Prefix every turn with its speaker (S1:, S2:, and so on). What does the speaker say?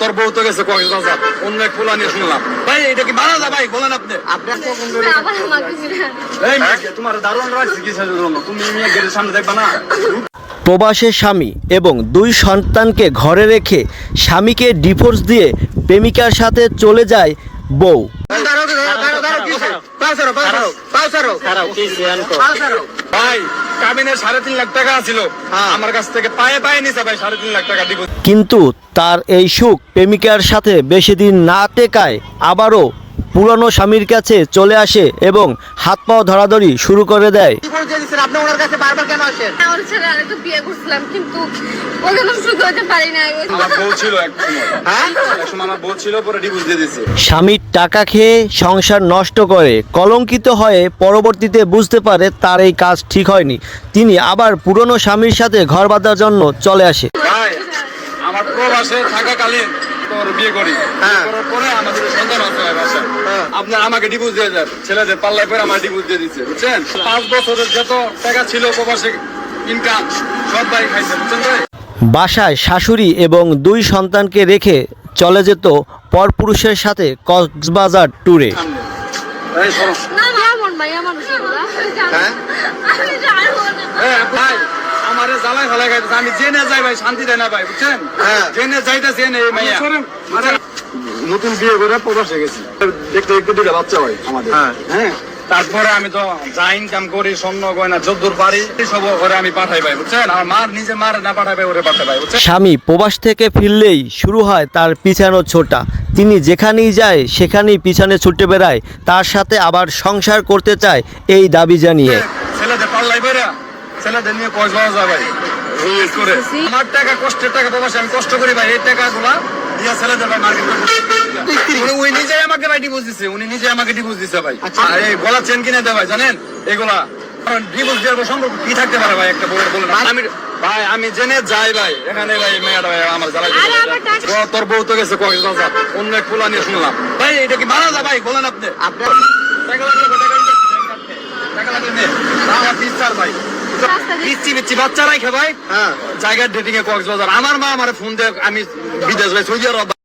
S1: তোর বউ তো গেছে কক্সবাজার, অন্য এক পোলা নিয়ে শুনলাম। ভাই এটা কি মানা যায় ভাই? বলেন আপনি। তোমার দারুণ রাখছি কিসের জন্য? তুমি গেটের সামনে দেখবা না?
S2: প্রবাসের স্বামী এবং 2 সন্তানকে ঘরে রেখে স্বামীকে ডিভোর্স দিয়ে প্রেমিকার সাথে চলে যায় বউ।
S1: ভাই কাবিনের 3.5 লাখ টাকা ছিল আমার কাছ থেকে, পায়ে পায়ে নিছে ভাই 3.5 লাখ টাকা দিব।
S2: কিন্তু তার এই সুখ প্রেমিকার সাথে বেশি দিন না টেকায় আবারও পুরনো স্বামীর কাছে চলে আসে এবং হাত পাও ধরাধরি শুরু করে দেয়।
S3: আপনি ওনার কাছে বারবার কেন আসেন?
S4: ওর ছেলে আরেকটা বিয়ে করছিলাম কিন্তু ওকে তো সুখ হতে পারি না।
S1: আমার বউ ছিল এক সময় আমার বউ ছিল, পরে ডিভোর্স দিয়ে দিয়েছে।
S2: স্বামীর টাকা খেয়ে সংসার নষ্ট করে কলঙ্কিত হয়ে পরবর্তীতে বুঝতে পারে তার এই কাজ ঠিক হয়নি। তিনি আবার পুরনো স্বামীর সাথে ঘর বাঁধার জন্য চলে আসে।
S1: ভাই আমার প্রবাসে থাকাকালীন তোর বিয়ে করি, করার পরে আমাদের সন্তান আছে বাসায়। আপনি আমাকে ডিভোর্স দিয়ে যান, ছেলেদের পাল্লায় পরে আমার ডিভোর্স দিয়ে দিচ্ছে, বুঝছেন? 5 বছরের যত টাকা ছিল প্রবাসে ইনকাম সব ভাই খাইছে, বুঝছেন ভাই?
S2: বাসায় শাশুড়ি এবং 2 সন্তানকে রেখে চলে যেত পরপুরুষের সাথে কক্সবাজার ট্যুরে।
S1: এই শোনো, ভাই আমারে জ্বালাই ফেলাই খাইতেছে, আমি জেনে যাই ভাই শান্তি দেয় না ভাই, বুঝছেন? জেনে যাইতেছে এই মাইয়া নতুন বিয়ে করে প্রবাসে গেছি, দেখতে দেখতে 2টা বাচ্চা ভাই আমাদের। হ্যাঁ তারপরে আমি তো যা ইনকাম করি স্বর্ণ গয়না যদ্দূর পারি সব করে আমি পাঠাই ভাই, বুঝছেন? আর মার নিজে মার না পাঠাই ভাই, ওরে পাঠাই ভাই, বুঝছেন?
S2: স্বামী প্রবাস থেকে ফিরলেই শুরু হয় তার পিছানো ছোটা। তিনি যেখানেই যায় সেখানেই পিছনে ছুটে বেড়ায়, তার সাথে আবার সংসার করতে চায় এই দাবি জানিয়ে।
S1: ছেলেদের পাল্লাই বেরা ছেলেদের নিয়ে কক্সবাজার যায় ভাই করে। আমার টাকা কষ্টের টাকা প্রবাসে আমি কষ্ট করি ভাই, এই টাকাগুলা দিয়া ছেলেদের ভাই মার্কেট উনি নিজেই আমাকে ভাই ডিভোর্স দিচ্ছে, উনি নিজে আমাকে ডিভোর্স দিচ্ছে ভাই। আর এই গলা চেন কিনে দেয় ভাই, জানেন এগুলা ডিভোর্স দেওয়ার সম্পর্ক কি থাকতে পারে ভাই? একটা বউয়ের বলেন। আমি ভাই আমি জেনে যাই ভাই, এখানে ভাই মেয়েটা ভাই আমার জ্বালাই তোর বউ তো গেছে কক্সবাজার, অন্য এক পোলা নিয়ে শুনলাম। ভাই এটা কি মানা যায় ভাই? বলেন আপনি। টাকা লাগলে আমার টিচার ভাই পিচ্ছি বাচ্চারাই খে ভাই জায়গার ডেটিং এ কক্সবাজার। আমার মা আমার ফোন দিয়ে আমি বিদেশ ভাই সৌদি আরব